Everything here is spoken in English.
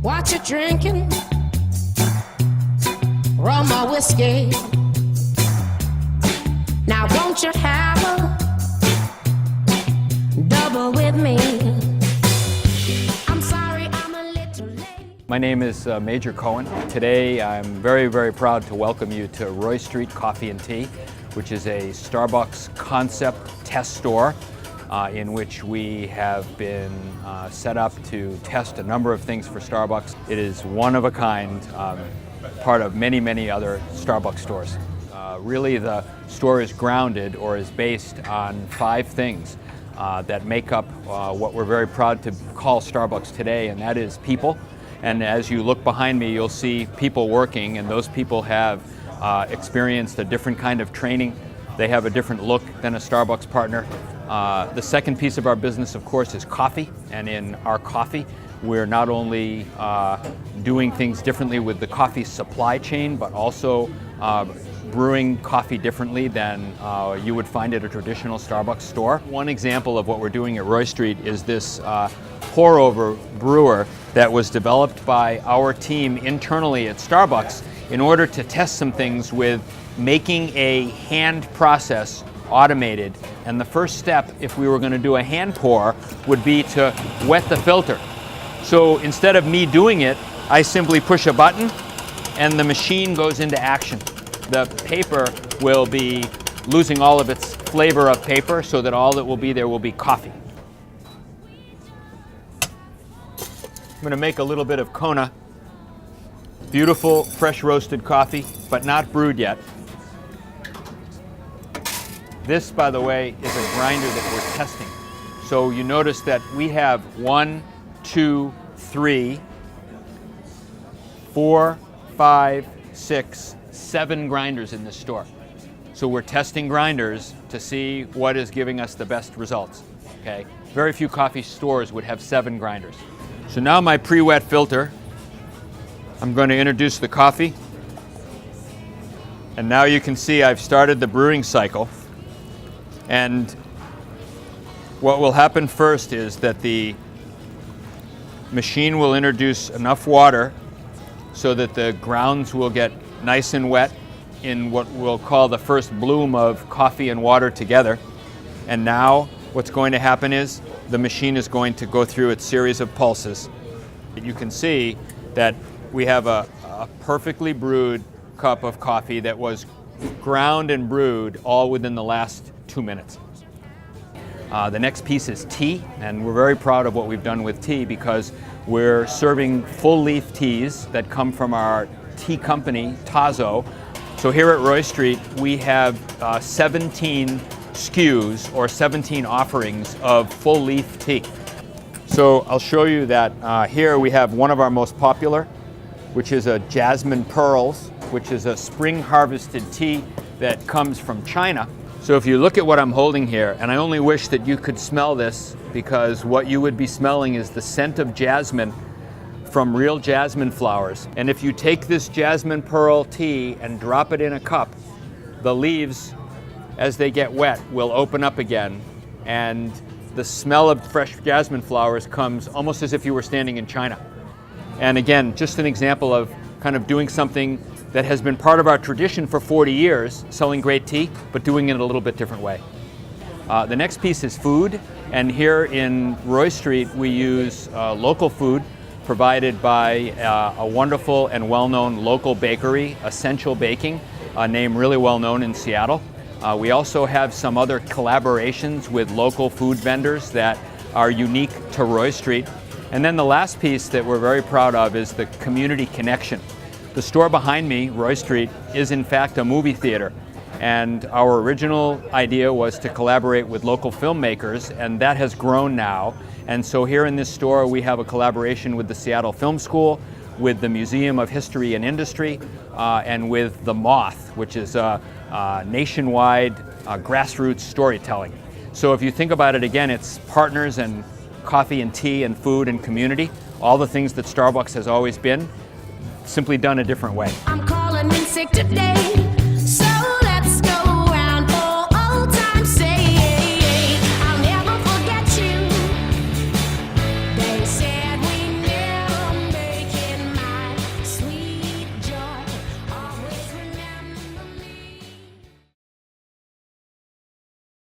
What you drinking? Rum or whiskey? Now won't you have a double with me? I'm sorry I'm a little late. My name is Major Cohen. Today I'm very, very proud to welcome you to Roy Street Coffee and Tea, which is a Starbucks concept test store in which we have been set up to test a number of things for Starbucks. It is one of a kind, part of many, many other Starbucks stores. Really the store is grounded or is based on 5 things that make up what we're very proud to call Starbucks today, and that is people. And as you look behind me, you'll see people working, and those people have experienced a different kind of training. They have a different look than a Starbucks partner. The second piece of our business, of course, is coffee, and in our coffee, we're not only doing things differently with the coffee supply chain, but also brewing coffee differently than you would find at a traditional Starbucks store. One example of what we're doing at Roy Street is this pour-over brewer that was developed by our team internally at Starbucks in order to test some things with making a hand process automated. And the first step, if we were going to do a hand pour, would be to wet the filter. So instead of me doing it, I simply push a button and the machine goes into action. The paper will be losing all of its flavor of paper so that all that will be there will be coffee. I'm going to make a little bit of Kona. Beautiful, fresh roasted coffee, but not brewed yet. This, by the way, is a grinder that we're testing. So you notice that we have 1, 2, 3, 4, 5, 6, 7 grinders in this store. So we're testing grinders to see what is giving us the best results. Okay? Very few coffee stores would have 7 grinders. So now my pre-wet filter, I'm going to introduce the coffee. And now you can see I've started the brewing cycle. And what will happen first is that the machine will introduce enough water so that the grounds will get nice and wet in what we'll call the first bloom of coffee and water together. And now what's going to happen is the machine is going to go through its series of pulses. You can see that we have a perfectly brewed cup of coffee that was ground and brewed all within the last 2 minutes. The next piece is tea, and we're very proud of what we've done with tea because we're serving full leaf teas that come from our tea company, Tazo. So here at Roy Street, we have 17 SKUs or 17 offerings of full leaf tea. So I'll show you that here we have one of our most popular, which is a Jasmine Pearls, which is a spring harvested tea that comes from China. So if you look at what I'm holding here, and I only wish that you could smell this because what you would be smelling is the scent of jasmine from real jasmine flowers. And if you take this Jasmine Pearl tea and drop it in a cup, the leaves, as they get wet, will open up again, and the smell of fresh jasmine flowers comes almost as if you were standing in China. And again, just an example of kind of doing something that has been part of our tradition for 40 years, selling great tea, but doing it a little bit different way. The next piece is food, and here in Roy Street we use local food provided by a wonderful and well-known local bakery, Essential Baking, a name really well known in Seattle. We also have some other collaborations with local food vendors that are unique to Roy Street. And then the last piece that we're very proud of is the community connection. The store behind me, Roy Street, is in fact a movie theater. And our original idea was to collaborate with local filmmakers, and that has grown now. And so here in this store we have a collaboration with the Seattle Film School, with the Museum of History and Industry, and with The Moth, which is a nationwide grassroots storytelling. So if you think about it again, it's partners and coffee and tea and food and community, all the things that Starbucks has always been, simply done a different way. I'm calling in sick today.